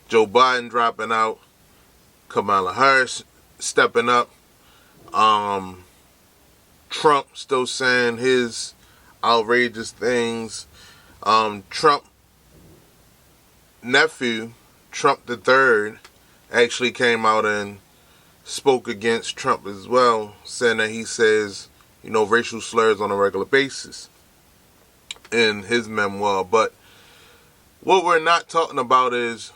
Joe Biden dropping out, Kamala Harris stepping up, Trump still saying his outrageous things. Trump nephew, Trump the third, actually came out and spoke against Trump as well, saying that he says, racial slurs on a regular basis in his memoir. But what we're not talking about is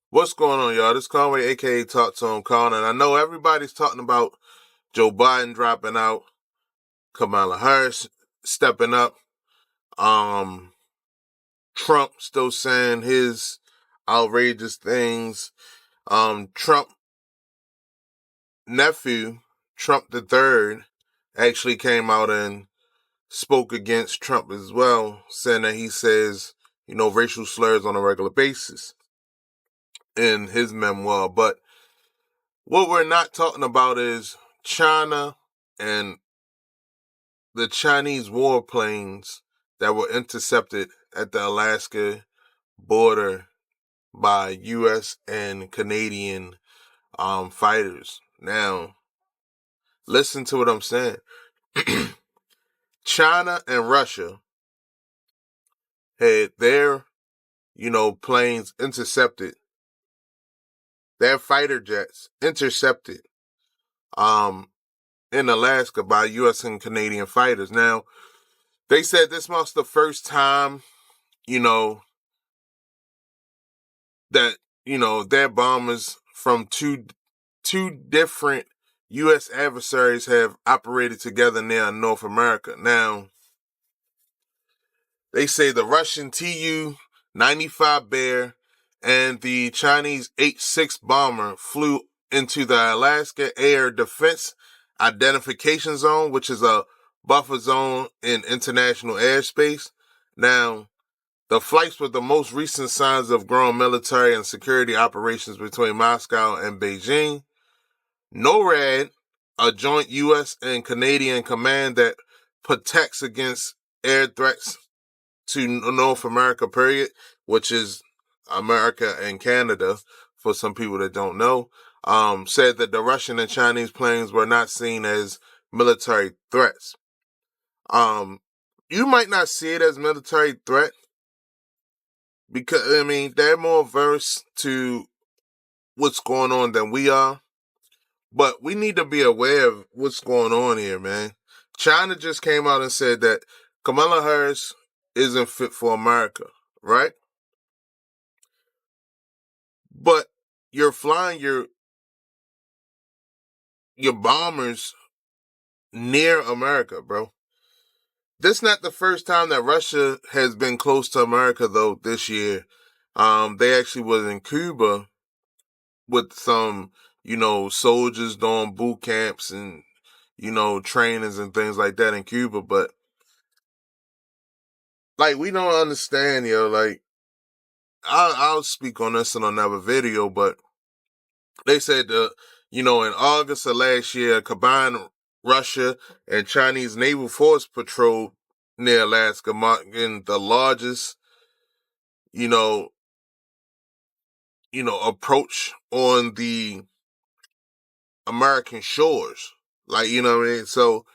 what's going on, y'all. This is Conway, aka TalkTooEmCon, and I know everybody's talking about Joe Biden dropping out, Kamala Harris stepping up, Trump still saying his outrageous things. Trump nephew, Trump the third, actually came out and spoke against Trump as well, saying that he says, racial slurs on a regular basis in his memoir. But what we're not talking about is China and the Chinese warplanes that were intercepted at the Alaska border by U.S. and Canadian fighters. Now, listen to what I'm saying. China and Russia had their, planes intercepted, their fighter jets intercepted in Alaska by U.S. and Canadian fighters. Now, they said this was the first time, that, their bombers from two different U.S. adversaries have operated together near North America. Now, they say the Russian Tu-95 Bear and the Chinese H-6 bomber flew into the Alaska Air Defense Identification Zone, which is a buffer zone in international airspace. Now, the flights were the most recent signs of growing military and security operations between Moscow and Beijing. NORAD, a joint U.S. and Canadian command that protects against air threats to North America, period, which is America and Canada, for some people that don't know, said that the Russian and Chinese planes were not seen as military threats. You might not see it as military threat because, they're more averse to what's going on than we are. But we need to be aware of what's going on here, man. China just came out and said that Kamala Harris isn't fit for America, right? But you're flying your bombers near America, bro. This is not the first time that Russia has been close to America, though, this year. They actually was in Cuba with some, soldiers doing boot camps and, trainings and things like that in Cuba. But, we don't understand, I'll speak on this in another video, but they said, in August of last year, a combined Russia and Chinese naval force patrolled near Alaska, marking the largest, approach on the American shores. So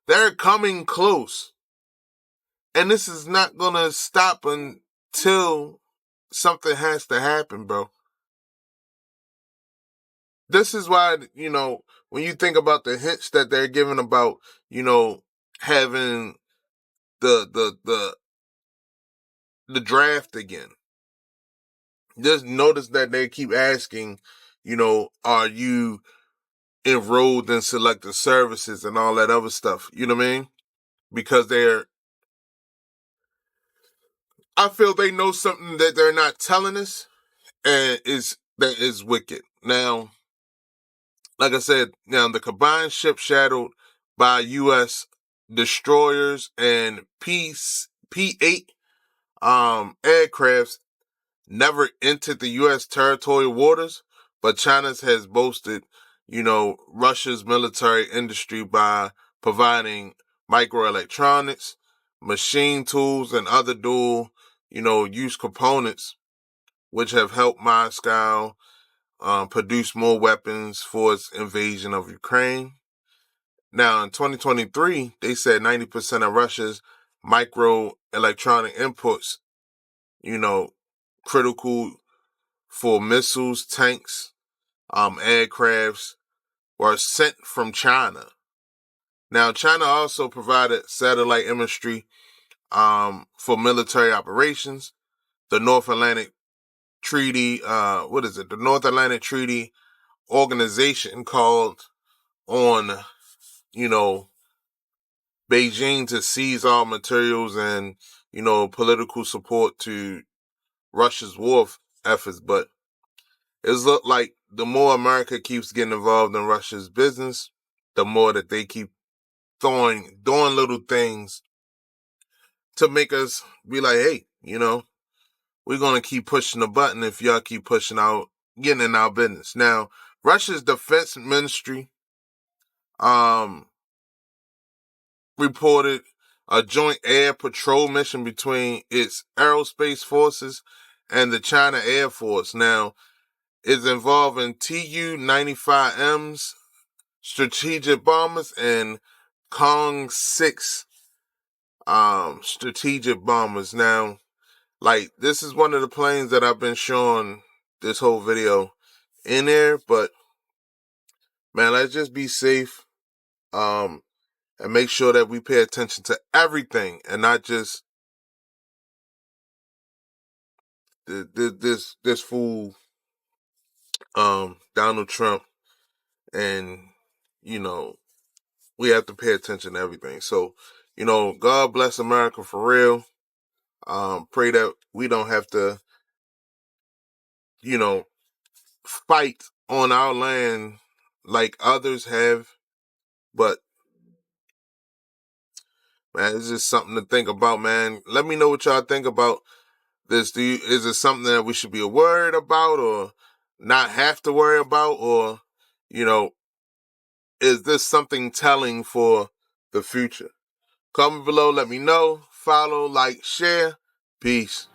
they're coming close. And this is not going to stop until something has to happen, bro. This is why, when you think about the hints that they're giving about, having the draft again. Just notice that they keep asking, are you enrolled in selective services and all that other stuff? You know what I mean? Because I feel they know something that they're not telling us, and that is wicked. Now, like I said, the combined ship shadowed by U.S. destroyers and P-8 aircrafts never entered the U.S. territorial waters, but China has boasted, Russia's military industry by providing microelectronics, machine tools, and other dual, use components, which have helped Moscow produce more weapons for its invasion of Ukraine. Now, in 2023, they said 90% of Russia's microelectronic inputs, critical for missiles, tanks, aircrafts, were sent from China. Now, China also provided satellite imagery for military operations. The North Atlantic Treaty, The North Atlantic Treaty Organization called on, Beijing to seize all materials and, political support to Russia's war efforts. But it's looked like the more America keeps getting involved in Russia's business, the more that they keep doing little things to make us be like, hey, we're going to keep pushing the button if y'all keep pushing out, getting in our business. Now, Russia's defense ministry reported a joint air patrol mission between its aerospace forces and the China Air Force. Now, it's involving Tu-95Ms, strategic bombers, and Kong 6 strategic bombers. Now, this is one of the planes that I've been showing this whole video in there, but man, let's just be safe and make sure that we pay attention to everything and not just this fool Donald Trump. And we have to pay attention to everything. So God bless America for real. Pray that we don't have to fight on our land like others have. But man, it's just something to think about, man. Let me know what y'all think about this. Is it something that we should be worried about or not have to worry about? Or, is this something telling for the future? Comment below, let me know. Follow, like, share. Peace.